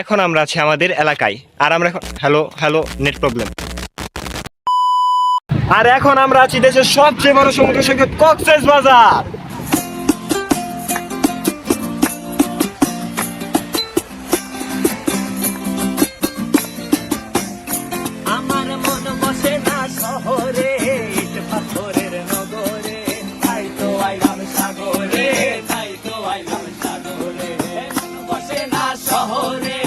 এখন আমরা আছি আমাদের এলাকায়, আর আমরা এখন হ্যালো হ্যালো নেট প্রবলেম। আর এখন আমরা আছি দেশের সবচেয়ে বড় সমুদ্র সৈকত কক্সবাজার। আমার মন বসে না শহরে, ইট পাথরের নগরে, তাই তো আইলাম সাগরে, তাই তো আইলাম সাগরে। মন বসে না শহরে,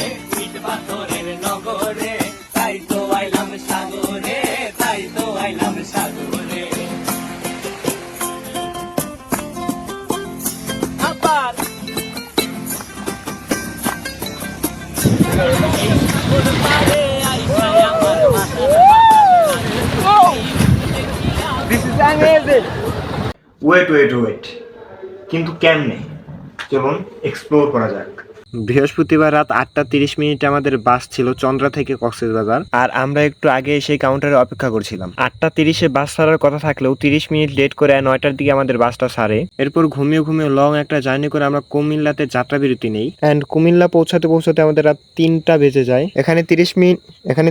ইট পাথরের নগরে, তাই তো আইলাম সাগরে, তাই তো আইলাম সাগরে। আবার ওয়েট, কিন্তু কেমনে? চলুন এক্সপ্লোর করা যাক। বৃহস্পতিবার রাত 8:30 আমাদের বাস ছিল চন্দ্রা থেকে কক্সবাজার, আর আমরা একটু আগে সেই কাউন্টারে অপেক্ষা করছিলাম। 8:30 বাস ছাড়ার কথা থাকলেও 30 মিনিট লেট করে 9টার দিকে আমাদের বাসটা ছাড়ে। এরপর ঘুমিয়ে লং একটা জার্নি করে আমরা কুমিল্লাতে যাত্রা বিরতি নেই। অ্যান্ড কুমিল্লা পৌঁছাতে আমাদের রাত 3টা বেজে যায়। এখানে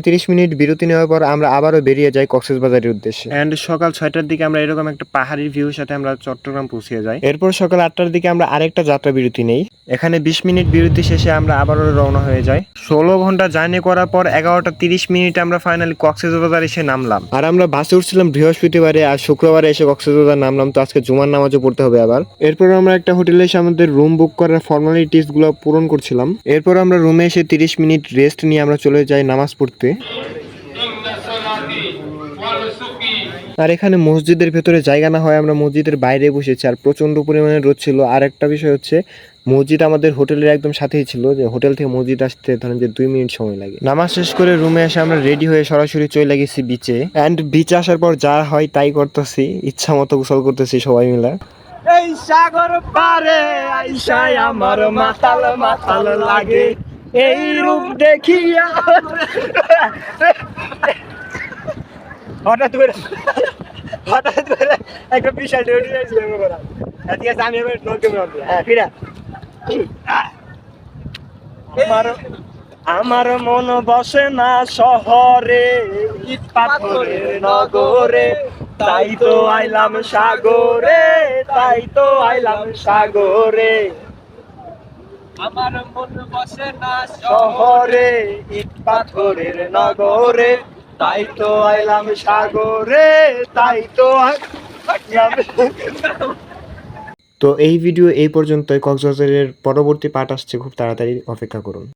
30 মিনিট বিরতি নেওয়ার পর আমরা আবারও বেরিয়ে যাই কক্সবাজারের উদ্দেশ্যে। অ্যান্ড সকাল 6টার দিকে আমরা এরকম একটা পাহাড়ি ভিউর সাথে আমরা চট্টগ্রাম পৌঁছে যাই। এরপর সকাল 8টার দিকে আমরা আরেকটা যাত্রা বিরতি নেই। এখানে 20 মিনিট বিরতি শেষে আমরা আবারও রওনা হয়ে যাই। 16 ঘন্টা জার্নি করার পর 11:30 আমরা ফাইনালি কক্সবাজার এসে নামলাম। আর আমরা বাসে উঠছিলাম বৃহস্পতিবারে, আর শুক্রবারে এসে কক্সবাজার নামলাম। তো আজকে জুমার নামাজও পড়তে হবে আবার। এরপর আমরা একটা হোটেলে এসে আমাদের রুম বুক করার ফর্মালিটিস গুলো পূরণ করছিলাম। এরপর আমরা রুমে এসে 30 মিনিট রেস্ট নিয়ে আমরা চলে যাই নামাজ পড়তে। আর এখানে মসজিদের ভেতরে জায়গা না হয় আমরা মসজিদের বাইরে বসেছি, আর প্রচন্ড পরিমাণে রোদ ছিল। আর একটা বিষয় হচ্ছে, মসজিদ আমাদের হোটেলের একদম সাথেই ছিল, যে হোটেল থেকে মসজিদ আসতে ধরেন যে 2 মিনিট সময় লাগে। নামাজ শেষ করে রুমে এসে আমরা রেডি হয়ে সরাসরি চলে গেছি বিচে। অ্যান্ড বিচে আসার পর যা হয় তাই করতেছি, ইচ্ছা মতো গোসল করতেছি সবাই মিলে। এই সাগর পারে আইসাই আমার মাতাল মাতাল লাগে, এই রূপ দেখিয়া হঠাৎ করে একটা বিশাল ডিউটি ছিল করা। ঠিক আছে, আমি এবার নৌকে মারবো। হ্যাঁ ফিরা। আমার মন বসে না শহরে, ইট পাথরের নগরে, তাই তো আইলাম সাগরে, তাই তো আইলাম সাগরে। আমার মন বসে না শহরে, ইট পাথরের নগরে, তাই তো আইলাম সাগরে, তাই তো তো এই ভিডিও এই পর্যন্তই। কক্সবাজারের পরবর্তী পার্ট আসছে খুব তাড়াতাড়ি, অপেক্ষা করুন।